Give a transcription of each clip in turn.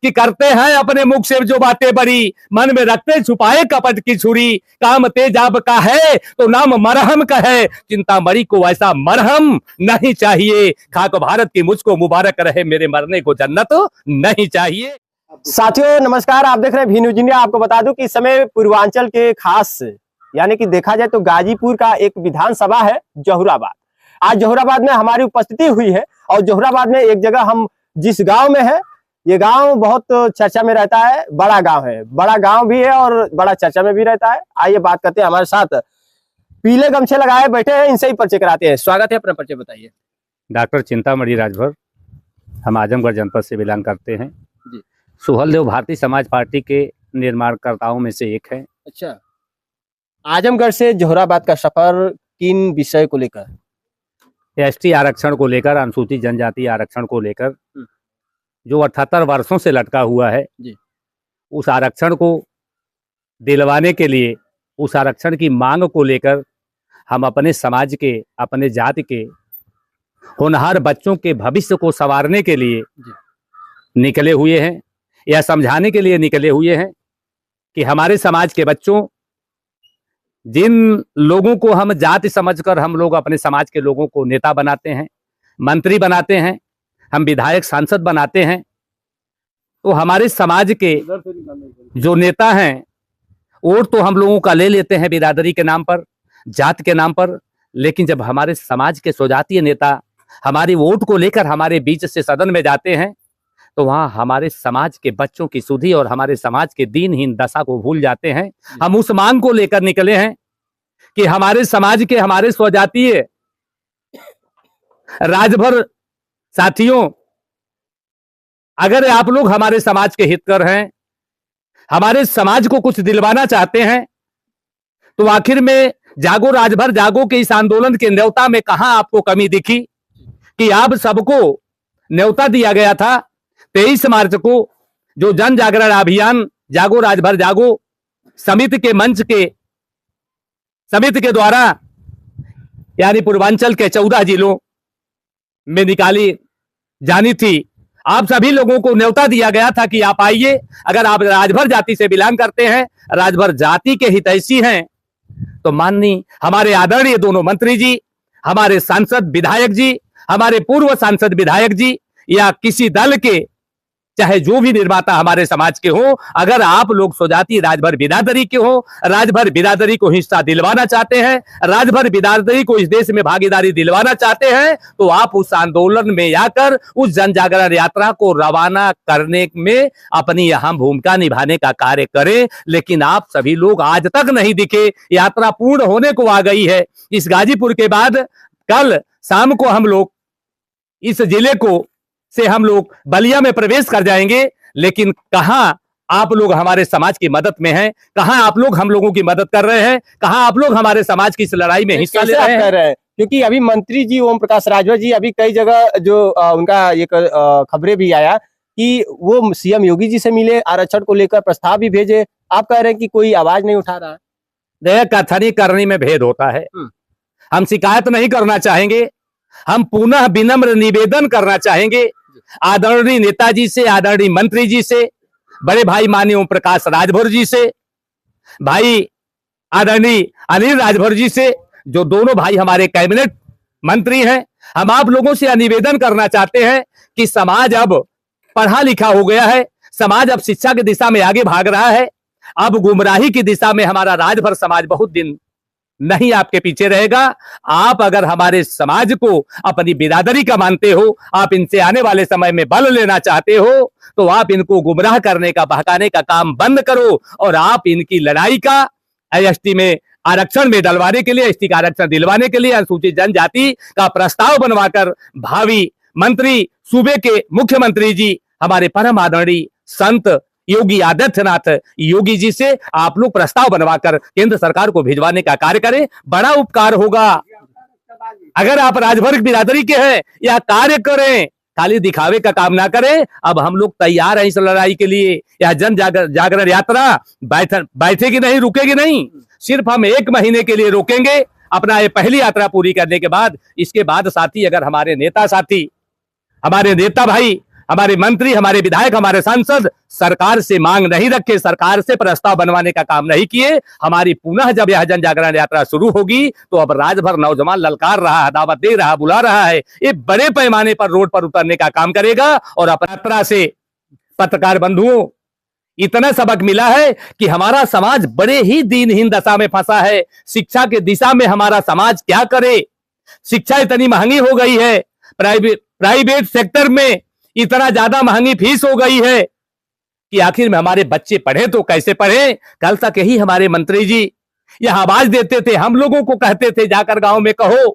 कि करते हैं अपने मुख से जो बातें बड़ी, मन में रखते छुपाए कपट की छुरी, काम तेजाब का है तो नाम मरहम का है, चिंतामणि को ऐसा मरहम नहीं चाहिए। खाक भारत की मुझको मुबारक रहे, मेरे मरने को जन्नत नहीं चाहिए। साथियों नमस्कार, आप देख रहे हैं भी न्यूज इंडिया। आपको बता दूं कि इस समय पूर्वांचल के खास यानी कि देखा जाए तो गाजीपुर का एक विधानसभा है जहुराबाद। आज जहुराबाद में हमारी उपस्थिति हुई है और जहुराबाद में एक जगह हम जिस गांव में है, ये गांव बहुत चर्चा में रहता है, बड़ा गांव है, बड़ा गांव भी है और बड़ा चर्चा में भी रहता है। आइए बात करते हैं, हमारे साथ पीले गमछे लगाए बैठे हैं, इनसे ही परिचय कराते हैं। स्वागत है, अपना परिचय बताइए। डॉक्टर चिंतामणि राजभर, हम आजमगढ़ जनपद से बिलोंग करते हैं जी। सुहलदेव भारतीय समाज पार्टी के निर्माणकर्ताओं में से एक है। अच्छा, आजमगढ़ से जहुराबाद का सफर किन विषय को लेकर? एसटी आरक्षण को लेकर, अनुसूचित जनजाति आरक्षण को लेकर, जो 78 वर्षों से लटका हुआ है जी। उस आरक्षण को दिलवाने के लिए, उस आरक्षण की मांग को लेकर हम अपने समाज के, अपने जाति के होनहार बच्चों के भविष्य को संवारने के लिए निकले हुए हैं। यह समझाने के लिए निकले हुए हैं कि हमारे समाज के बच्चों, जिन लोगों को हम जाति समझकर हम लोग अपने समाज के लोगों को नेता बनाते हैं, मंत्री बनाते हैं, हम विधायक सांसद बनाते हैं, तो हमारे समाज के जो नेता हैं वोट तो हम लोगों का ले लेते हैं बिरादरी के नाम पर, जात के नाम पर, लेकिन जब हमारे समाज के स्वजातीय नेता हमारी वोट को लेकर हमारे बीच से सदन में जाते हैं तो वहां हमारे समाज के बच्चों की सुधि और हमारे समाज के दीनहीन दशा को भूल जाते हैं। हम उस मांग को लेकर निकले हैं कि हमारे समाज के, हमारे स्वजातीय राजभर साथियों, अगर आप लोग हमारे समाज के हितकर हैं, हमारे समाज को कुछ दिलवाना चाहते हैं, तो आखिर में जागो राजभर जागो के इस आंदोलन के न्योता में कहां आपको कमी दिखी कि आप सबको न्योता दिया गया था 23 मार्च को, जो जन जागरण अभियान जागो राजभर जागो समिति के मंच के, समिति के द्वारा यानी पूर्वांचल के 14 जिलों में निकाली जानी थी। आप सभी लोगों को न्योता दिया गया था कि आप आइए, अगर आप राजभर जाति से बिलोंग करते हैं, राजभर जाति के हितैषी हैं, तो माननीय हमारे आदरणीय दोनों मंत्री जी, हमारे सांसद विधायक जी, हमारे पूर्व सांसद विधायक जी, या किसी दल के चाहे जो भी निर्माता हमारे समाज के हो, अगर आप लोग स्वजाति राजभर बिरादरी के हो, राजभर बिरादरी को हिस्सा दिलवाना चाहते हैं, राजभर बिरादरी को इस देश में भागीदारी दिलवाना चाहते हैं, तो आप उस आंदोलन में आकर उस जन जागरण यात्रा को रवाना करने में अपनी अहम भूमिका निभाने का कार्य करें। लेकिन आप सभी लोग आज तक नहीं दिखे। यात्रा पूर्ण होने को आ गई है। इस गाजीपुर के बाद कल शाम को हम लोग इस जिले को से हम लोग बलिया में प्रवेश कर जाएंगे। लेकिन कहां आप लोग हमारे समाज की मदद में हैं, कहां आप लोग हम लोगों की मदद कर रहे हैं, कहां आप लोग हमारे समाज की इस लड़ाई में हिस्सा ले रहे हैं? क्योंकि अभी मंत्री जी ओम प्रकाश राजभर जी अभी कई जगह जो उनका एक खबरें भी आया कि वो सीएम योगी जी से मिले, आरक्षण को लेकर प्रस्ताव भी भेजे। आप कह रहे हैं कि कोई आवाज नहीं उठा रहा। देखिए, कथनी करनी में भेद होता है। हम शिकायत नहीं करना चाहेंगे, हम पुनः विनम्र निवेदन करना चाहेंगे आदरणीय नेताजी से, आदरणीय मंत्री जी से, बड़े भाई माननीय ओम प्रकाश राजभर जी से, भाई आदरणीय अनिल राजभर जी से, जो दोनों भाई हमारे कैबिनेट मंत्री हैं। हम आप लोगों से निवेदन करना चाहते हैं कि समाज अब पढ़ा लिखा हो गया है, समाज अब शिक्षा की दिशा में आगे भाग रहा है, अब गुमराही की दिशा में हमारा राजभर समाज बहुत दिन नहीं आपके पीछे रहेगा। आप अगर हमारे समाज को अपनी बिरादरी का मानते हो, आप इनसे आने वाले समय में बल लेना चाहते हो, तो आप इनको गुमराह करने का, बहकाने का काम बंद करो और आप इनकी लड़ाई का एसटी में आरक्षण में डलवाने के लिए, एसटी का आरक्षण दिलवाने के लिए अनुसूचित जनजाति का प्रस्ताव बनवाकर भावी मंत्री, सूबे के मुख्यमंत्री जी हमारे परम आदरणीय संत योगी आदित्यनाथ योगी जी से आप लोग प्रस्ताव बनवाकर केंद्र सरकार को भिजवाने का कार्य करें। बड़ा उपकार होगा। अगर आप राजभर बिरादरी के हैं, या कार्य करें, खाली दिखावे का काम ना करें। अब हम लोग तैयार हैं इस लड़ाई के लिए। यह जन जागरण यात्रा बैठेगी नहीं, रुकेगी नहीं, सिर्फ हम 1 महीने के लिए रोकेंगे। अपना ये पहली यात्रा पूरी करने के बाद, इसके बाद साथी, अगर हमारे नेता साथी, हमारे नेता भाई हमारे मंत्री, हमारे विधायक, हमारे सांसद सरकार से मांग नहीं रखे, सरकार से प्रस्ताव बनवाने का काम नहीं किए। हमारी पुनः जब यह जन जागरण यात्रा शुरू होगी तो अब राज भर नौजवान ललकार रहा है, दावत दे रहा, बुला रहा है, ये बड़े पैमाने पर रोड पर उतरने का काम करेगा। और अपनी यात्रा से पत्रकार बंधुओं इतना सबक मिला है कि हमारा समाज बड़े ही दीनहीन दशा में फंसा है। शिक्षा के दिशा में हमारा समाज क्या करे? शिक्षा इतनी महंगी हो गई है, प्राइवेट सेक्टर में इतना ज्यादा महंगी फीस हो गई है कि आखिर में हमारे बच्चे पढ़े तो कैसे पढ़े? कल तक यही हमारे मंत्री जी यह आवाज देते थे, हम लोगों को कहते थे जाकर गांव में कहो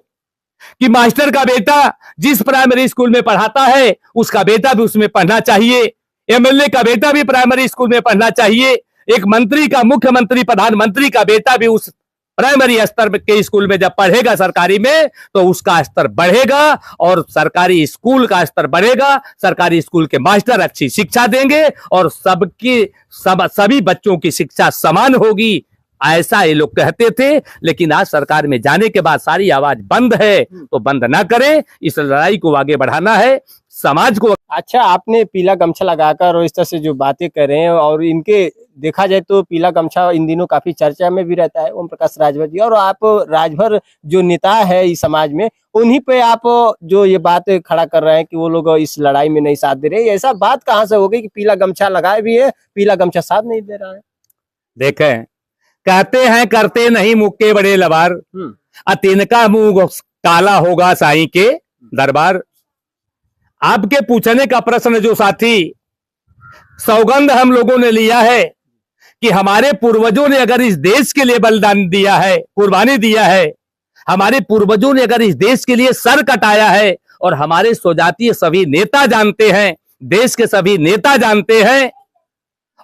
कि मास्टर का बेटा जिस प्राइमरी स्कूल में पढ़ाता है उसका बेटा भी उसमें पढ़ना चाहिए, एमएलए का बेटा भी प्राइमरी स्कूल में पढ़ना चाहिए, एक मंत्री का, मुख्यमंत्री, प्रधानमंत्री का बेटा भी उस प्राइमरी स्तर के स्कूल में जब पढ़ेगा सरकारी में तो उसका स्तर बढ़ेगा और सरकारी स्कूल का स्तर बढ़ेगा। सरकारी स्कूल के मास्टर अच्छी शिक्षा देंगे और सभी बच्चों की शिक्षा समान होगी, ऐसा ये लोग कहते थे। लेकिन आज सरकार में जाने के बाद सारी आवाज बंद है, तो बंद ना करें, इस लड़ाई को आगे बढ़ाना है, समाज को। अच्छा, आपने पीला गमछा लगाकर और इस तरह से जो बातें कर रहे हैं, और इनके देखा जाए तो पीला गमछा इन दिनों काफी चर्चा में भी रहता है, ओम प्रकाश राजभर जी, और आप राजभर जो नेता है इस समाज में, उन्हीं पे आप जो ये बात खड़ा कर रहे हैं कि वो लोग इस लड़ाई में नहीं साथ दे रहे, ऐसा बात कहाँ से हो गई कि पीला गमछा लगाए भी है, पीला गमछा साथ नहीं दे रहा है? देखें, कहते हैं करते नहीं मुक्के बड़े लबार, तिनका मुंह काला होगा साईं के दरबार। आपके पूछने का प्रश्न जो साथी, सौगंध हम लोगों ने लिया है कि हमारे पूर्वजों ने अगर इस देश के लिए बलिदान दिया है, कुर्बानी दिया है, हमारे पूर्वजों ने अगर इस देश के लिए सर कटाया है, और हमारे स्वजातीय सभी नेता जानते हैं, देश के सभी नेता जानते हैं,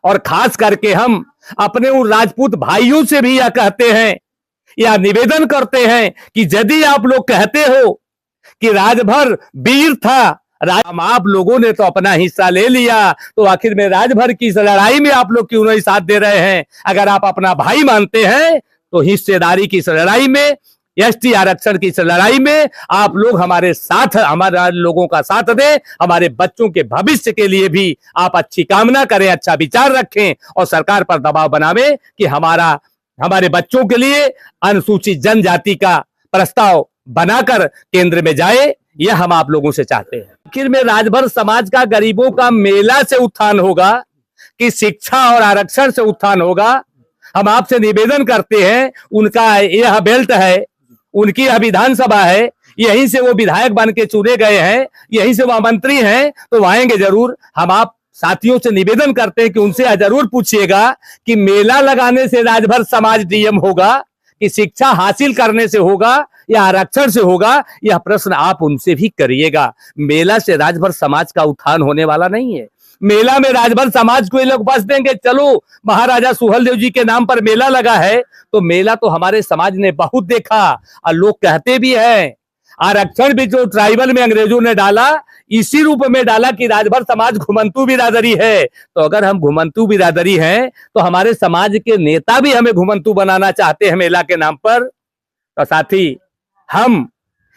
और खास करके हम अपने उन राजपूत भाइयों से भी यह कहते हैं या निवेदन करते हैं कि यदि आप लोग कहते हो कि राजभर वीर था, हम आप लोगों ने तो अपना हिस्सा ले लिया, तो आखिर में राजभर की इस लड़ाई में आप लोग क्यों नहीं साथ दे रहे हैं? अगर आप अपना भाई मानते हैं तो हिस्सेदारी की इस लड़ाई में, एसटी आरक्षण की इस लड़ाई में आप लोग हमारे साथ, हमारे लोगों का साथ दें। हमारे बच्चों के भविष्य के लिए भी आप अच्छी कामना करें, अच्छा विचार रखें और सरकार पर दबाव बनावे कि हमारे बच्चों के लिए अनुसूचित जनजाति का प्रस्ताव बनाकर केंद्र में जाए, यह हम आप लोगों से चाहते हैं। आखिर में राजभर समाज का गरीबों का मेला से उत्थान होगा कि शिक्षा और आरक्षण से उत्थान होगा? हम आपसे निवेदन करते हैं, उनका यह बेल्ट है, उनकी यह विधानसभा है, यहीं से वो विधायक बन के चुने गए हैं, यहीं से वह मंत्री हैं, तो आएंगे जरूर। हम आप साथियों से निवेदन करते हैं कि उनसे जरूर पूछिएगा कि मेला लगाने से राजभर समाज डीएम होगा कि शिक्षा हासिल करने से होगा या आरक्षण से होगा? यह प्रश्न आप उनसे भी करिएगा। मेला से राजभर समाज का उत्थान होने वाला नहीं है। मेला में राजभर समाज को ये लोग बस देंगे, चलो महाराजा सुहेलदेव जी के नाम पर मेला लगा है, तो मेला तो हमारे समाज ने बहुत देखा और लोग कहते भी हैं। आरक्षण भी जो ट्राइबल में अंग्रेजों ने डाला, इसी रूप में डाला कि राजभर समाज घुमंतू बिरादरी है। तो अगर हम घुमंतू बिरादरी हैं तो हमारे समाज के नेता भी हमें घुमंतू बनाना चाहते हैं मेला के नाम पर। तो साथी, हम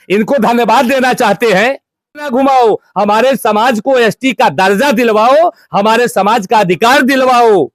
इनको धन्यवाद देना चाहते हैं। ना घुमाओ, हमारे समाज को एसटी का दर्जा दिलवाओ, हमारे समाज का अधिकार दिलवाओ,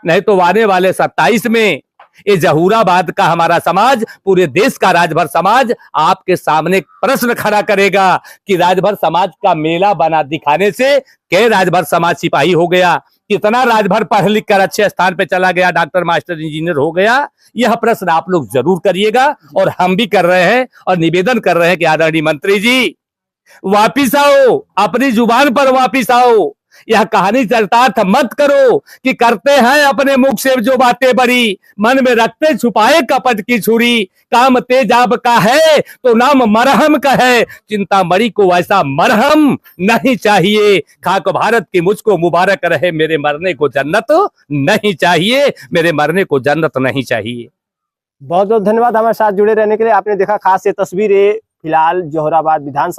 नहीं तो आने वाले 27 में ये जहूराबाद का हमारा समाज, पूरे देश का राजभर समाज आपके सामने प्रश्न खड़ा करेगा कि राजभर समाज का मेला बना दिखाने से क्या राजभर समाज सिपाही हो गया? कितना राजभर पढ़ लिख कर अच्छे स्थान पे चला गया, डॉक्टर, मास्टर, इंजीनियर हो गया? यह प्रश्न आप लोग जरूर करिएगा और हम भी कर रहे हैं और निवेदन कर रहे हैं कि आदरणीय मंत्री जी वापिस आओ, अपनी जुबान पर वापिस आओ। यह कहानी चरितार्थ मत करो कि करते हैं अपने मुख से जो बातें बड़ी, मन में रखते छुपाए कपट की छुरी। काम तेजाब का है तो नाम मरहम का है, चिंता मरी को ऐसा मरहम नहीं चाहिए। खाक भारत की मुझको मुबारक रहे, मेरे मरने को जन्नत नहीं चाहिए, मेरे मरने को जन्नत नहीं चाहिए। बहुत बहुत धन्यवाद हमारे साथ जुड़े रहने के लिए। आपने देखा खास ये तस्वीरें फिलहाल जौहराबाद विधानसभा